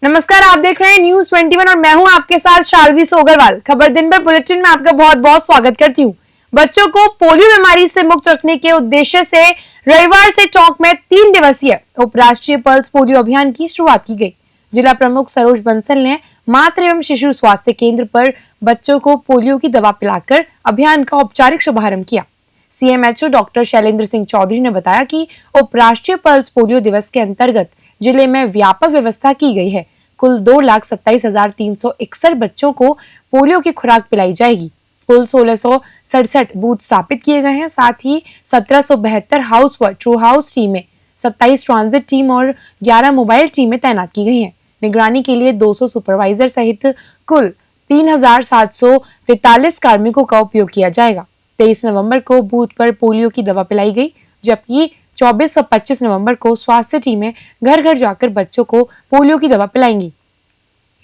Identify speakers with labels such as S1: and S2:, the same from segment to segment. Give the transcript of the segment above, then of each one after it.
S1: नमस्कार, आप देख रहे हैं न्यूज 21 और मैं हूं आपके साथ शालवी सोगरवाल। खबर दिन भर बुलेटिन में आपका बहुत बहुत स्वागत करती हूं। बच्चों को पोलियो बीमारी से मुक्त रखने के उद्देश्य से रविवार से टोंक में 3 दिवसीय उपराष्ट्रीय पल्स पोलियो अभियान की शुरुआत की गई। जिला प्रमुख सरोज बंसल ने मातृ एवं शिशु स्वास्थ्य केंद्र पर बच्चों को पोलियो की दवा पिलाकर अभियान का औपचारिक शुभारंभ किया। सीएमएचओ डॉक्टर शैलेंद्र सिंह चौधरी ने बताया कि उपराष्ट्रीय पल्स पोलियो दिवस के अंतर्गत जिले में व्यापक व्यवस्था की गई है। कुल 2,27,361 बच्चों को पोलियो की खुराक पिलाई जाएगी। कुल 1667 बूथ स्थापित किए गए हैं। साथ ही 1772 हाउस व ट्रू हाउस टीमें, 27 ट्रांजिट टीम और 11 मोबाइल टीमें तैनात की गई हैं। निगरानी के लिए 200 सुपरवाइजर सहित कुल 3,743 कार्मिकों का उपयोग किया जाएगा। 23 नवंबर को बूथ पर पोलियो की दवा पिलाई गई, जबकि 24 और 25 नवंबर को स्वास्थ्य टीमें घर घर जाकर बच्चों को पोलियो की दवा पिलाएंगी।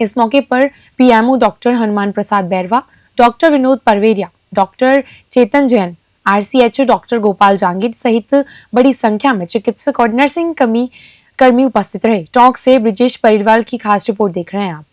S1: इस मौके पर PMO doctor Hanuman Prasad Bairwa, doctor Vinod परवेरिया, doctor चेतन जैन, आरसीएचओ डॉक्टर गोपाल जांगिड सहित बड़ी संख्या में चिकित्सक और नर्सिंग कर्मी उपस्थित रहे। टोंक से ब्रिजेश परिवाल की खास रिपोर्ट देख रहे हैं आप।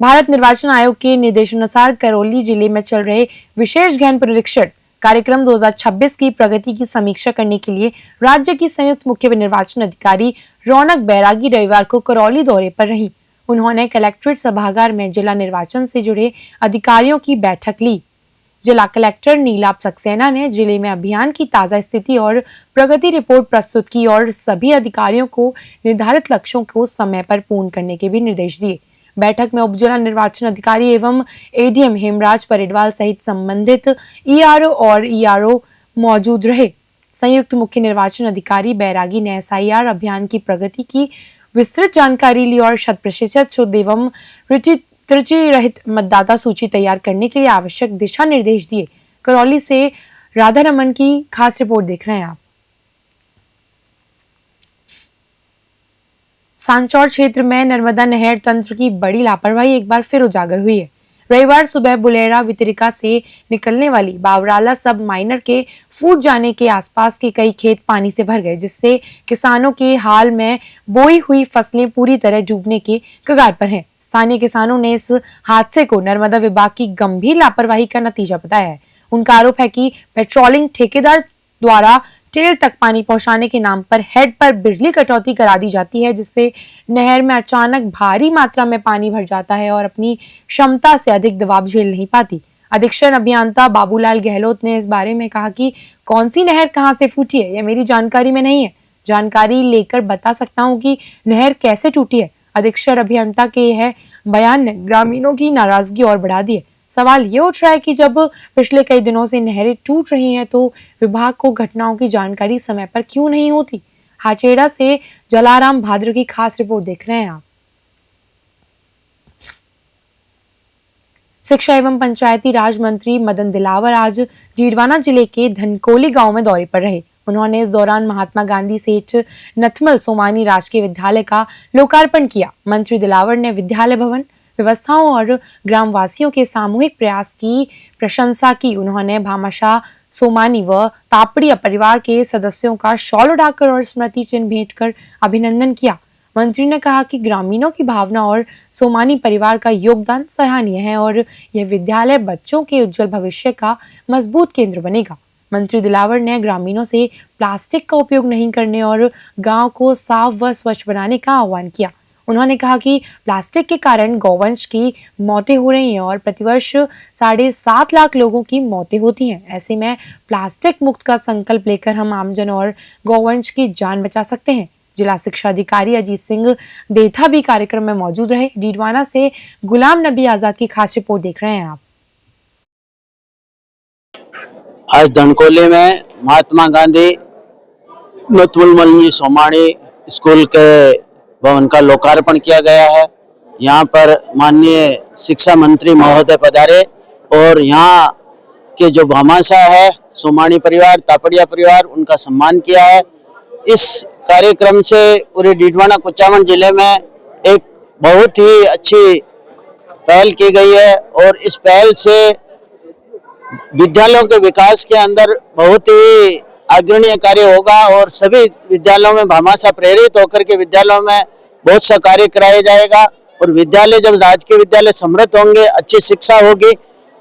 S1: भारत निर्वाचन आयोग के निर्देशानुसार करौली जिले में चल रहे विशेष गहन पुनरीक्षण कार्यक्रम 2026 की प्रगति की समीक्षा करने के लिए राज्य की संयुक्त मुख्य निर्वाचन अधिकारी रौनक बैरागी रविवार को करौली दौरे पर रही। उन्होंने कलेक्ट्रेट सभागार में जिला निर्वाचन से जुड़े अधिकारियों की बैठक ली। जिला कलेक्टर नीलाभ सक्सेना ने जिले में अभियान की ताजा स्थिति और प्रगति रिपोर्ट प्रस्तुत की और सभी अधिकारियों को निर्धारित लक्ष्यों को समय पर पूर्ण करने के भी निर्देश दिए। बैठक में उप जिला निर्वाचन अधिकारी एवं एडीएम हेमराज परिडवाल सहित संबंधित ईआरओ और ईआरओ मौजूद रहे। संयुक्त मुख्य निर्वाचन अधिकारी बैरागी ने एसआईआर अभियान की प्रगति की विस्तृत जानकारी ली और 100% शुद्ध एवं त्रुटि रहित मतदाता सूची तैयार करने के लिए आवश्यक दिशा निर्देश दिए। करौली से राधा रमन की खास रिपोर्ट देख रहे हैं आप। सांचौर क्षेत्र में नर्मदा नहर तंत्र की बड़ी लापरवाही एक बार फिर उजागर हुई है। रविवार सुबह बुलेरा वितरिका से निकलने वाली बावराला सब माइनर के फूट जाने के आसपास के कई खेत पानी से भर गए, जिससे किसानों के हाल में बोई हुई फसलें पूरी तरह डूबने के कगार पर हैं। स्थानीय किसानों ने इस हादसे को नर्मदा विभाग की गंभीर लापरवाही का नतीजा बताया है। उनका आरोप है कि पेट्रोलिंग ठेकेदार द्वारा टेल तक पानी पहुंचाने के नाम पर हेड पर बिजली कटौती करा दी जाती है, जिससे नहर में अचानक भारी मात्रा में पानी भर जाता है और अपनी क्षमता से अधिक दबाव झेल नहीं पाती। अधीक्षण अभियंता बाबूलाल गहलोत ने इस बारे में कहा कि कौन सी नहर कहां से फूटी है यह मेरी जानकारी में नहीं है। जानकारी लेकर बता सकता हूं कि नहर कैसे टूटी है। अधीक्षण अभियंता के यह बयान ने ग्रामीणों की नाराजगी और बढ़ा दी है। सवाल ये उठ रहा है कि जब पिछले कई दिनों से नहरें टूट रही हैं तो विभाग को घटनाओं की जानकारी समय पर क्यों नहीं होती। हाचेड़ा से जलाराम भाद्र की खास रिपोर्ट देख रहे हैं आप। शिक्षा एवं पंचायती राज मंत्री मदन दिलावर आज डीडवाना जिले के धनकोली गांव में दौरे पर रहे। उन्होंने इस दौरान महात्मा गांधी सेठ नथमल सोमानी राजकीय विद्यालय का लोकार्पण किया। मंत्री दिलावर ने विद्यालय भवन व्यवस्थाओं और ग्रामवासियों के सामूहिक प्रयास की प्रशंसा की। उन्होंने भामाशाह सोमानी व तापड़िया परिवार के सदस्यों का शॉल उठाकर और स्मृति चिन्ह भेंट कर अभिनंदन किया। मंत्री ने कहा कि ग्रामीणों की भावना और सोमानी परिवार का योगदान सराहनीय है और यह विद्यालय बच्चों के उज्जवल भविष्य का मजबूत केंद्र बनेगा। मंत्री दिलावर ने ग्रामीणों से प्लास्टिक का उपयोग नहीं करने और गांव को साफ व स्वच्छ बनाने का आह्वान किया। उन्होंने कहा कि प्लास्टिक के कारण गौवंश की मौतें हो रही हैं और प्रतिवर्ष 7.5 लाख लोगों की मौतें होती हैं। ऐसे में प्लास्टिक मुक्त का संकल्प लेकर हम आमजन और गौवंश की जान बचा सकते हैं। जिला शिक्षा अधिकारी अजीत सिंह देथा भी कार्यक्रम में मौजूद रहे। डीडवाना से गुलाम नबी आजाद की खास रिपोर्ट देख रहे हैं आप।
S2: आज धनकोली में महात्मा गांधी नथमल सोमानी स्कूल के भवन का लोकार्पण किया गया है। यहाँ पर माननीय शिक्षा मंत्री महोदय पधारे और यहाँ के जो भामाशाह है सोमानी परिवार, तापड़िया परिवार, उनका सम्मान किया है। इस कार्यक्रम से पूरे डीडवाना कुचामन जिले में एक बहुत ही अच्छी पहल की गई है और इस पहल से विद्यालयों के विकास के अंदर बहुत ही अग्रणीय कार्य होगा और सभी विद्यालयों में भामाशाह प्रेरित होकर के विद्यालयों में बहुत सा कार्य कराया जाएगा। और विद्यालय जब राजकीय विद्यालय समृद्ध होंगे, अच्छी शिक्षा होगी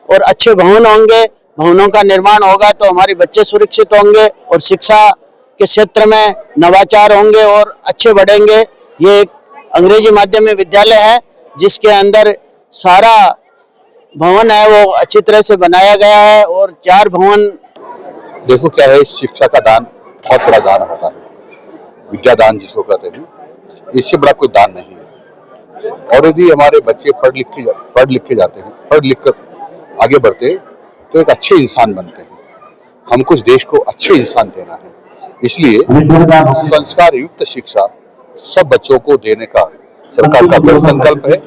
S2: और अच्छे भवन होंगे, भवनों का निर्माण होगा तो हमारे बच्चे सुरक्षित होंगे और शिक्षा के क्षेत्र में नवाचार होंगे और अच्छे बढ़ेंगे। ये एक अंग्रेजी माध्यमिक विद्यालय है जिसके अंदर सारा भवन है वो अच्छी तरह से बनाया गया है और 4 भवन।
S3: देखो क्या है, शिक्षा का दान बहुत बड़ा दान होता है, विद्यादान जिसको कहते हैं, इससे बड़ा कोई दान नहीं है। और यदि हमारे बच्चे पढ़ लिख के जाते हैं, पढ़ लिख कर आगे बढ़ते हैं तो एक अच्छे इंसान बनते हैं। हमको इस देश को अच्छे इंसान देना है, इसलिए संस्कार युक्त शिक्षा सब बच्चों को देने का सरकार का दृढ़ संकल्प है।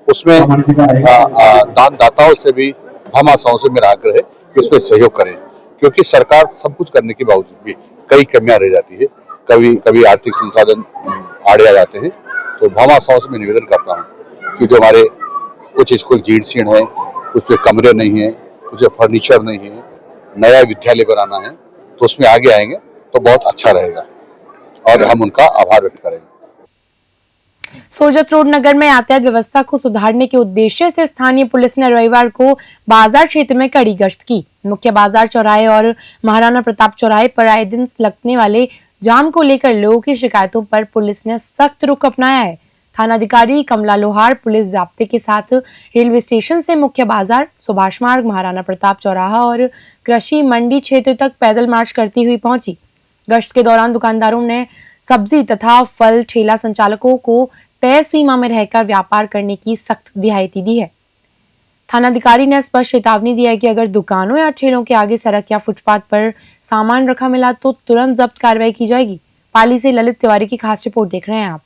S3: उसमें दानदाताओं से भी, भामाशाहों से मेरा आग्रह है कि उसमें सहयोग करें, क्योंकि सरकार सब कुछ करने के बावजूद भी कई कमियां रह जाती है, कभी आर्थिक संसाधन आड़े आ जाते हैं। तो भामाशाहों से मैं निवेदन करता हूँ कि जो हमारे कुछ स्कूल जीर्ण शीर्ण है, उसमें कमरे नहीं है, उसमें फर्नीचर नहीं है, नया विद्यालय बनाना है, तो उसमें आगे आएंगे तो बहुत अच्छा रहेगा और हम उनका आभार व्यक्त करेंगे।
S1: सोजत रोड नगर में यातायात व्यवस्था को सुधारने के उद्देश्य से स्थानीय पुलिस ने रविवार को बाजार क्षेत्र में कड़ी गश्त की। मुख्य बाजार चौराहे और महाराणा प्रताप चौराहे पर आए दिन लगने वाले जाम को लेकर लोगों की शिकायतों पर पुलिस ने सख्त रुख अपनाया है। थानाधिकारी कमला लोहार पुलिस जाब्ते के साथ रेलवे स्टेशन से मुख्य बाजार, सुभाष मार्ग, महाराणा प्रताप चौराहा और कृषि मंडी क्षेत्र तक पैदल मार्च करती हुई पहुंची। गश्त के दौरान दुकानदारों ने सब्जी तथा फल ठेला संचालकों को तय सीमा में रहकर व्यापार करने की सख्त रियायत दी है। थानाधिकारी ने स्पष्ट चेतावनी दी है कि अगर दुकानों या ठेलों के आगे सड़क या फुटपाथ पर सामान रखा मिला तो तुरंत जब्त कार्रवाई की जाएगी। पाली से ललित तिवारी की खास रिपोर्ट देख रहे हैं आप।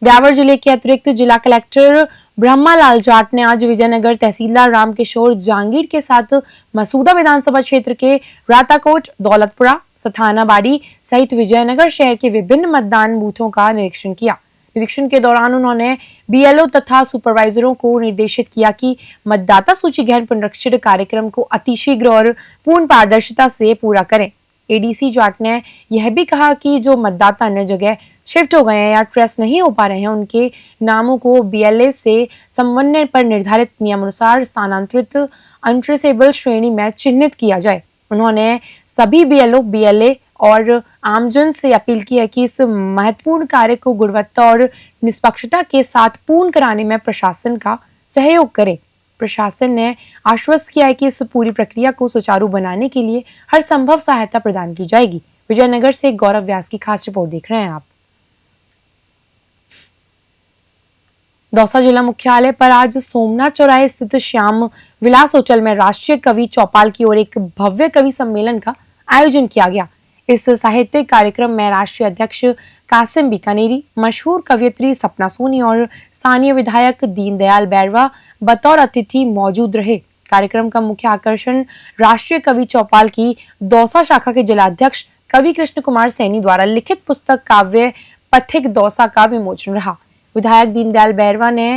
S1: ब्यावर जिले के अतिरिक्त जिला कलेक्टर ब्रह्मालाल जाट ने आज विजयनगर तहसीलदार रामकिशोर जहांगीर के साथ मसूदा विधानसभा क्षेत्र के राताकोट, दौलतपुरा, सथानाबाड़ी सहित विजयनगर शहर के विभिन्न मतदान बूथों का निरीक्षण किया। निरीक्षण के दौरान उन्होंने बीएलओ तथा सुपरवाइजरों को निर्देशित किया कि मतदाता सूची गहन पुनरीक्षण कार्यक्रम को अतिशीघ्र और पूर्ण पारदर्शिता से पूरा करें। एडीसी जाट ने यह भी कहा कि जो मतदाता अन्य जगह शिफ्ट हो गए हैं या ट्रेस नहीं हो पा रहे हैं, उनके नामों को बीएलए से समन्वय पर निर्धारित नियमानुसार स्थानांतरित अनट्रेसेबल श्रेणी में चिन्हित किया जाए। उन्होंने सभी बीएलओ, बीएलए और आमजन से अपील की है कि इस महत्वपूर्ण कार्य को गुणवत्ता और निष्पक्षता के साथ पूर्ण कराने में प्रशासन का सहयोग करें। प्रशासन ने आश्वस्त किया है कि इस पूरी प्रक्रिया को सुचारू बनाने के लिए हर संभव सहायता प्रदान की जाएगी। विजयनगर से गौरव व्यास की खास रिपोर्ट देख रहे हैं आप। दौसा जिला मुख्यालय पर आज सोमनाथ चौराहे स्थित श्याम विलास होटल में राष्ट्रीय कवि चौपाल की ओर एक भव्य कवि सम्मेलन का आयोजन किया गया। इस साहित्यिक कार्यक्रम में राष्ट्रीय अध्यक्ष कासिम बीकानेरी, मशहूर कवयित्री सपना सोनी और स्थानीय विधायक दीनदयाल बैरवा बतौर अतिथि मौजूद रहे। कार्यक्रम का मुख्य आकर्षण राष्ट्रीय कवि चौपाल की दौसा शाखा के जिलाध्यक्ष कवि कृष्ण कुमार सैनी द्वारा लिखित पुस्तक काव्य पथिक दौसा का विमोचन रहा। विधायक दीनदयाल बैरवा ने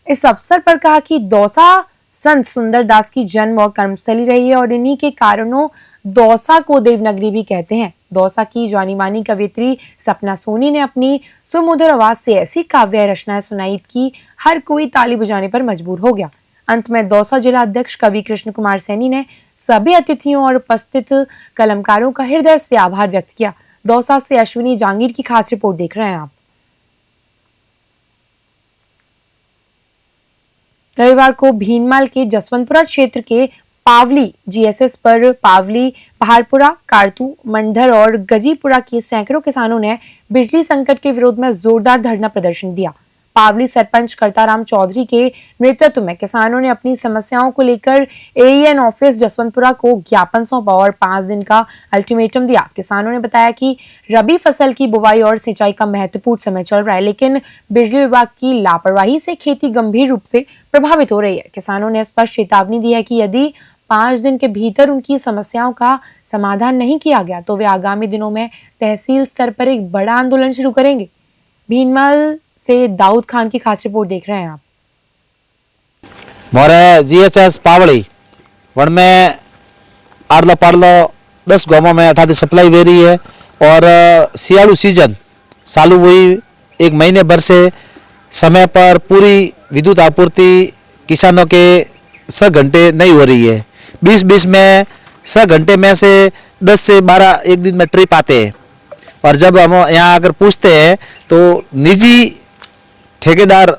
S1: इस अवसर पर कहा कि दौसा संत सुंदरदास की जन्म और कर्मस्थली रही है और इन्हीं के कारणों दौसा को देवनगरी भी कहते हैं। दौसा की जानी मानी कवियत्री सपना सोनी ने अपनी सुमधुर आवाज से ऐसी काव्य रचनाएं सुनाई कि हर कोई ताली बजाने पर मजबूर हो गया। अंत में दौसा जिला अध्यक्ष कवि कृष्ण कुमार सैनी ने सभी अतिथियों और उपस्थित कलमकारों का हृदय से आभार व्यक्त किया। दौसा से अश्विनी जहांगीर की खास रिपोर्ट देख रहे हैं आप। रविवार को भीनमाल के जसवंतपुरा क्षेत्र के पावली जीएसएस पर पावली, पहाड़पुरा, कारतू, मंडर और गजीपुरा के सैकड़ों किसानों ने बिजली संकट के विरोध में जोरदार धरना प्रदर्शन दिया। पावली सरपंच करताराम चौधरी के नेतृत्व में किसानों ने अपनी समस्याओं को लेकर एईएन ऑफिस जसवंतपुरा को ज्ञापन सौंपा और 5 दिन का अल्टीमेटम दिया। किसानों ने बताया कि रबी फसल की बुवाई और सिंचाई का महत्वपूर्ण समय चल रहा है, लेकिन बिजली विभाग की लापरवाही से खेती गंभीर रूप से प्रभावित हो रही है। किसानों ने स्पष्ट चेतावनी दी है कि यदि 5 दिन के भीतर उनकी समस्याओं का समाधान नहीं किया गया तो वे आगामी दिनों में तहसील स्तर पर एक बड़ा आंदोलन शुरू करेंगे। भीनमाल से दाऊद खान की खास रिपोर्ट देख रहे हैं आप।
S4: मोरे जीएसएस पावड़ी वण में आड़लो पाड़लो 10 गाँवों में अठाती सप्लाई हो रही है। और सियालू सीजन चालू हुई 1 महीने भर से समय पर पूरी विद्युत आपूर्ति किसानों के 6 घंटे नहीं हो रही है। 20-20 में 6 घंटे में से 10 से 12 एक दिन में ट्रिप आते हैं। और जब हम यहाँ आकर पूछते हैं तो निजी ठेकेदार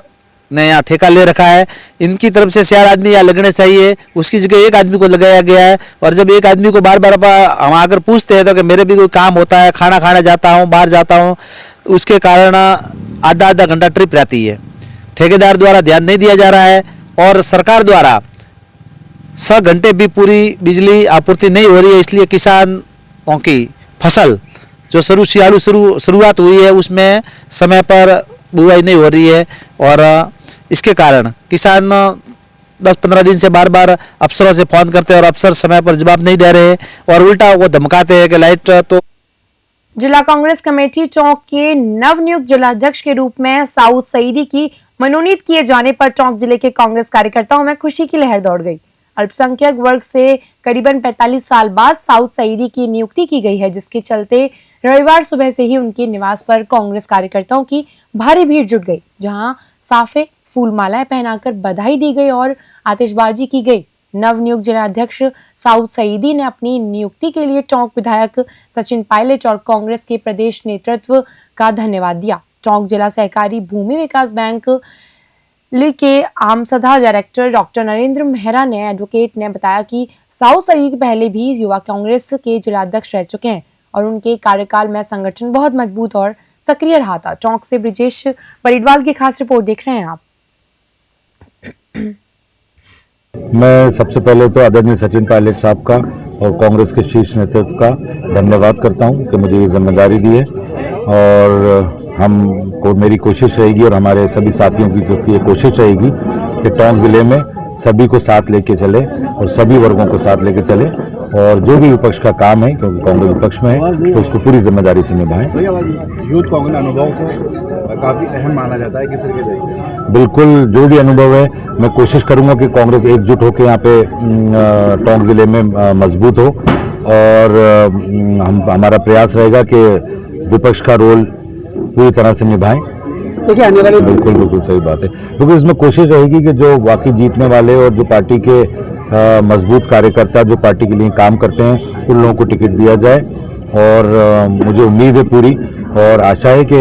S4: ने यहाँ ठेका ले रखा है, इनकी तरफ से 4 आदमी यहाँ लगने चाहिए, उसकी जगह 1 आदमी को लगाया गया है। और जब 1 आदमी को बार बार हम आकर पूछते हैं तो कि मेरे भी कोई काम होता है, खाना खाने जाता हूँ, बाहर जाता हूँ, उसके कारण आधा घंटा ट्रिप रहती है। ठेकेदार द्वारा ध्यान नहीं दिया जा रहा है और सरकार द्वारा 6 घंटे भी पूरी बिजली आपूर्ति नहीं हो रही है। इसलिए किसानों की फसल जो शुरुआत हुई है उसमें समय पर बुआई नहीं हो रही है। और इसके कारण किसान 10-15 दिन से बार बार अफसरों से फोन करते हैं और अफसर समय पर जवाब नहीं दे रहे और उल्टा वो धमकाते हैं कि लाइट तो।
S1: जिला कांग्रेस कमेटी टोंक के नवनियुक्त जिलाध्यक्ष के रूप में साउद सईदी की मनोनीत किए जाने पर टोंक जिले के कांग्रेस कार्यकर्ताओं में खुशी की लहर दौड़ गई। अल्पसंख्यक वर्ग से करीबन 45 साल बाद साउद सईदी की नियुक्ति की गई है, जिसके चलते रविवार सुबह से ही उनके निवास पर कांग्रेस कार्यकर्ताओं की भारी भीड़ जुट गई, जहां साफे फूल मालाएं पहनाकर बधाई दी गई और आतिशबाजी की गई। नवनियुक्त जिलाध्यक्ष साउद सईदी ने अपनी नियुक्ति के लिए टोंक विधायक सचिन पायलट और कांग्रेस के प्रदेश नेतृत्व का धन्यवाद दिया। टोंक जिला सहकारी भूमि विकास बैंक के आम सभा डायरेक्टर डॉक्टर नरेंद्र मेहरा ने एडवोकेट ने बताया कि साउद सईदी पहले भी युवा कांग्रेस के जिलाध्यक्ष रह चुके हैं और उनके कार्यकाल में संगठन बहुत मजबूत और सक्रिय रहा था। टोंक से ब्रिजेश परिडवाल की खास रिपोर्ट देख रहे हैं आप।
S5: मैं सबसे पहले तो आदरणीय सचिन पायलट साहब का और कांग्रेस के शीर्ष नेतृत्व का धन्यवाद करता हूं कि मुझे ये जिम्मेदारी दी है। और हमको मेरी कोशिश रहेगी और हमारे सभी साथियों की ये कोशिश रहेगी कि टोंक जिले में सभी को साथ लेके चले और सभी वर्गों को साथ लेके चले और जो भी विपक्ष का काम है, क्योंकि कांग्रेस विपक्ष में है, तो उसको पूरी जिम्मेदारी से निभाएं।
S6: यूथ कांग्रेस अनुभव को काफी अहम माना जाता है, किस तरीके से?
S5: बिल्कुल, जो भी अनुभव है मैं कोशिश करूंगा कि कांग्रेस एकजुट होकर यहाँ पे टोंक जिले में मजबूत हो और हमारा प्रयास रहेगा कि विपक्ष का रोल पूरी तरह से निभाएं।
S6: देखिए आने वाले
S5: बिल्कुल सही बात है, क्योंकि इसमें कोशिश रहेगी कि जो वाकई जीतने वाले और जो पार्टी के मजबूत कार्यकर्ता जो पार्टी के लिए काम करते हैं उन लोगों को टिकट दिया जाए। और मुझे उम्मीद है पूरी और आशा है कि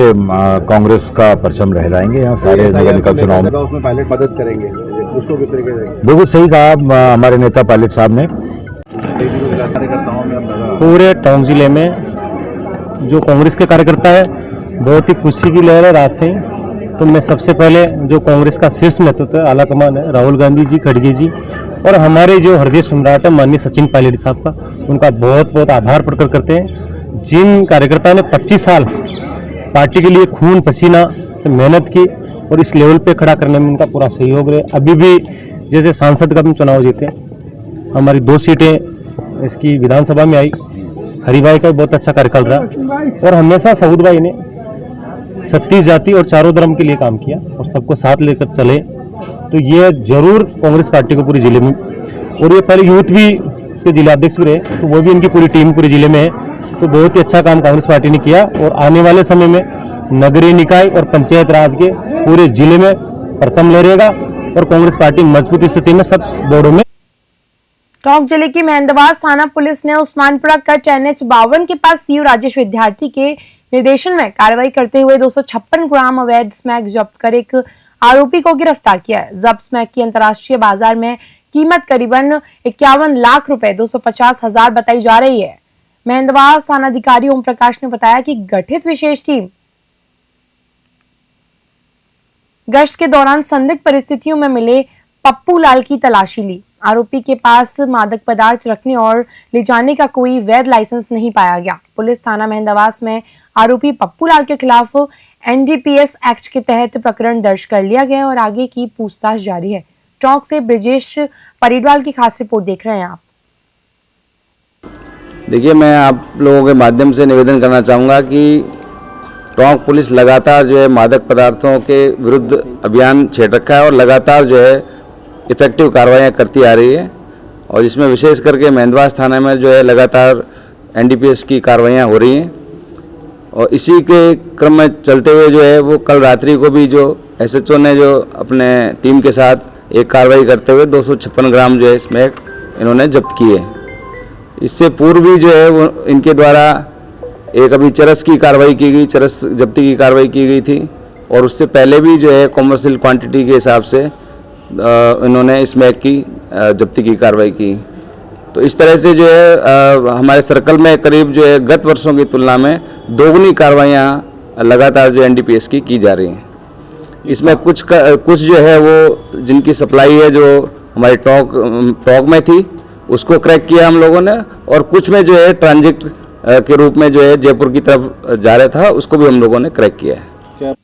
S5: कांग्रेस का परचम लहराएंगे यहाँ सारे नगर निगम चुनाव में।
S6: उसमें पायलट मदद करेंगे, उसको किस तरीके से?
S5: बिल्कुल सही कहा हमारे नेता पायलट साहब ने।
S7: पूरे टोंक जिले में जो कांग्रेस के कार्यकर्ता है बहुत ही खुशी की लहर है रात से ही। तो मैं सबसे पहले जो कांग्रेस का शीर्ष नेतृत्व है, आला कमान है, राहुल गांधी जी, खड़गे जी और हमारे जो हृदय सम्राट है माननीय सचिन पायलट साहब का, उनका बहुत बहुत आभार प्रकट करते हैं। जिन कार्यकर्ताओं ने 25 साल पार्टी के लिए खून पसीना से मेहनत की और इस लेवल पे खड़ा करने में उनका पूरा सहयोग रहे। अभी भी जैसे सांसद का भी चुनाव जीते, हमारी 2 सीटें इसकी विधानसभा में आई, हरिभाई का बहुत अच्छा कार्यकाल रहा और हमेशा सऊद भाई ने 36 जाति और चारों धर्म के लिए काम किया और सबको साथ लेकर चले। तो ये जरूर कांग्रेस पार्टी को पूरे जिले में, और ये पहले यूथ भी के जिलाध्यक्ष भी रहे, तो वो भी इनकी पूरी टीम पूरे जिले में है। तो बहुत ही अच्छा काम कांग्रेस पार्टी ने किया और आने वाले समय में नगरीय निकाय और पंचायत राज के पूरे जिले में प्रथम लहरेगा और कांग्रेस पार्टी मजबूत स्थिति में सब बोर्डों में।
S1: टोंक जिले की मेहंदवास थाना पुलिस ने उस्मानपुरा कट NH52 के पास सीयू राजेश विद्यार्थी के निर्देशन में कार्रवाई करते हुए 256 ग्राम अवैध स्मैक जब्त कर एक आरोपी को गिरफ्तार किया है। जब्त स्मैक की अंतर्राष्ट्रीय बाजार में कीमत करीबन 51 लाख रुपए 250 हजार बताई जा रही है। मेहंदवास थानाधिकारी ओम प्रकाश ने बताया कि गठित विशेष टीम गश्त के दौरान संदिग्ध परिस्थितियों में मिले पप्पू लाल की तलाशी ली। आरोपी के पास मादक पदार्थ रखने और ले जाने का कोई वैध लाइसेंस नहीं पाया गया। पुलिस थाना मेहंदवास में आरोपी पप्पू लाल के खिलाफ NDPS एक्ट के तहत प्रकरण दर्ज कर लिया गया और आगे की पूछताछ जारी है। टोंक से ब्रिजेश परिडवाल की खास रिपोर्ट देख रहे हैं आप।
S8: देखिए, मैं आप लोगों के माध्यम से निवेदन करना चाहूँगा कि टोंक पुलिस लगातार जो है मादक पदार्थों के विरुद्ध अभियान छेड़ रखा है और लगातार जो है इफेक्टिव कार्रवाइयाँ करती आ रही है। और इसमें विशेष करके मेंदवास थाने में जो है लगातार एनडीपीएस की कार्रवाइयाँ हो रही हैं। और इसी के क्रम में चलते हुए जो है वो कल रात्रि को भी जो एसएचओ ने जो अपने टीम के साथ एक कार्रवाई करते हुए 256 ग्राम जो है स्मैक इन्होंने जब्त किए। इससे पूर्व भी जो है वो इनके द्वारा एक अभी चरस की कार्रवाई की गई, चरस जब्ती की कार्रवाई की गई थी, और उससे पहले भी जो है कॉमर्शियल क्वांटिटी के हिसाब से इन्होंने स्मैक की जब्ती की कार्रवाई की। तो इस तरह से जो है हमारे सर्कल में करीब जो है गत वर्षों की तुलना में दोगुनी कार्रवाइयाँ लगातार जो एनडीपीएस की जा रही हैं। इसमें कुछ जो है वो जिनकी सप्लाई है जो हमारे टॉक में थी उसको क्रैक किया हम लोगों ने, और कुछ में जो है ट्रांजिट के रूप में जो है जयपुर की तरफ जा रहा था उसको भी हम लोगों ने क्रैक किया है।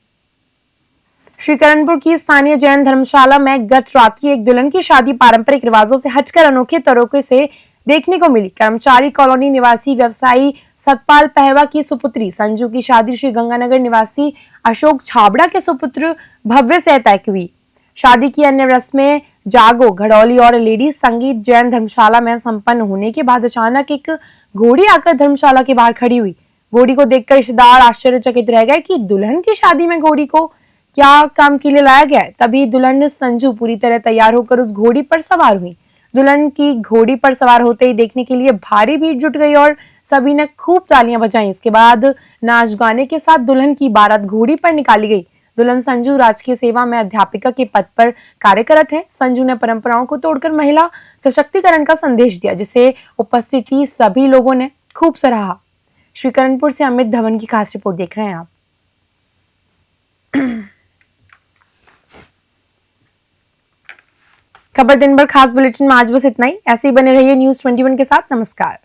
S1: श्रीकरणपुर की स्थानीय जैन धर्मशाला में गत रात्रि एक दुल्हन की शादी पारंपरिक रिवाजों से हटकर अनोखे तरीके से देखने को मिली। कर्मचारी कॉलोनी निवासी व्यवसायी सतपाल पहवा की सुपुत्री संजू की शादी श्री गंगानगर निवासी अशोक छाबड़ा के सुपुत्र भव्य से तय हुई। शादी की अन्य रस्में जागो, घड़ौली और लेडीज संगीत जैन धर्मशाला में संपन्न होने के बाद अचानक एक घोड़ी आकर धर्मशाला के बाहर खड़ी हुई। घोड़ी को देखकर रिश्तेदार आश्चर्यचकित रह गए कि दुल्हन की शादी में घोड़ी को क्या काम के लिए लाया गया है। तभी दुल्हन संजू पूरी तरह तैयार होकर उस घोड़ी पर सवार हुई। दुल्हन की घोड़ी पर सवार होते ही देखने के लिए भारी भीड़ जुट गई और सभी ने खूब तालियां बजाईं। इसके बाद नाच गाने के साथ दुल्हन की बारात घोड़ी पर निकाली गई। दुल्हन संजू राजकीय सेवा में अध्यापिका के पद पर कार्यरत है। संजू ने परंपराओं को तोड़कर महिला सशक्तिकरण का संदेश दिया, जिसे उपस्थित सभी लोगों ने खूब सराहा। श्रीकरणपुर से अमित धवन की खास रिपोर्ट देख रहे हैं आप। खबर दिन भर खास बुलेटिन में आज बस इतना ही। ऐसे ही बने रहिए न्यूज़ 21 के साथ। नमस्कार।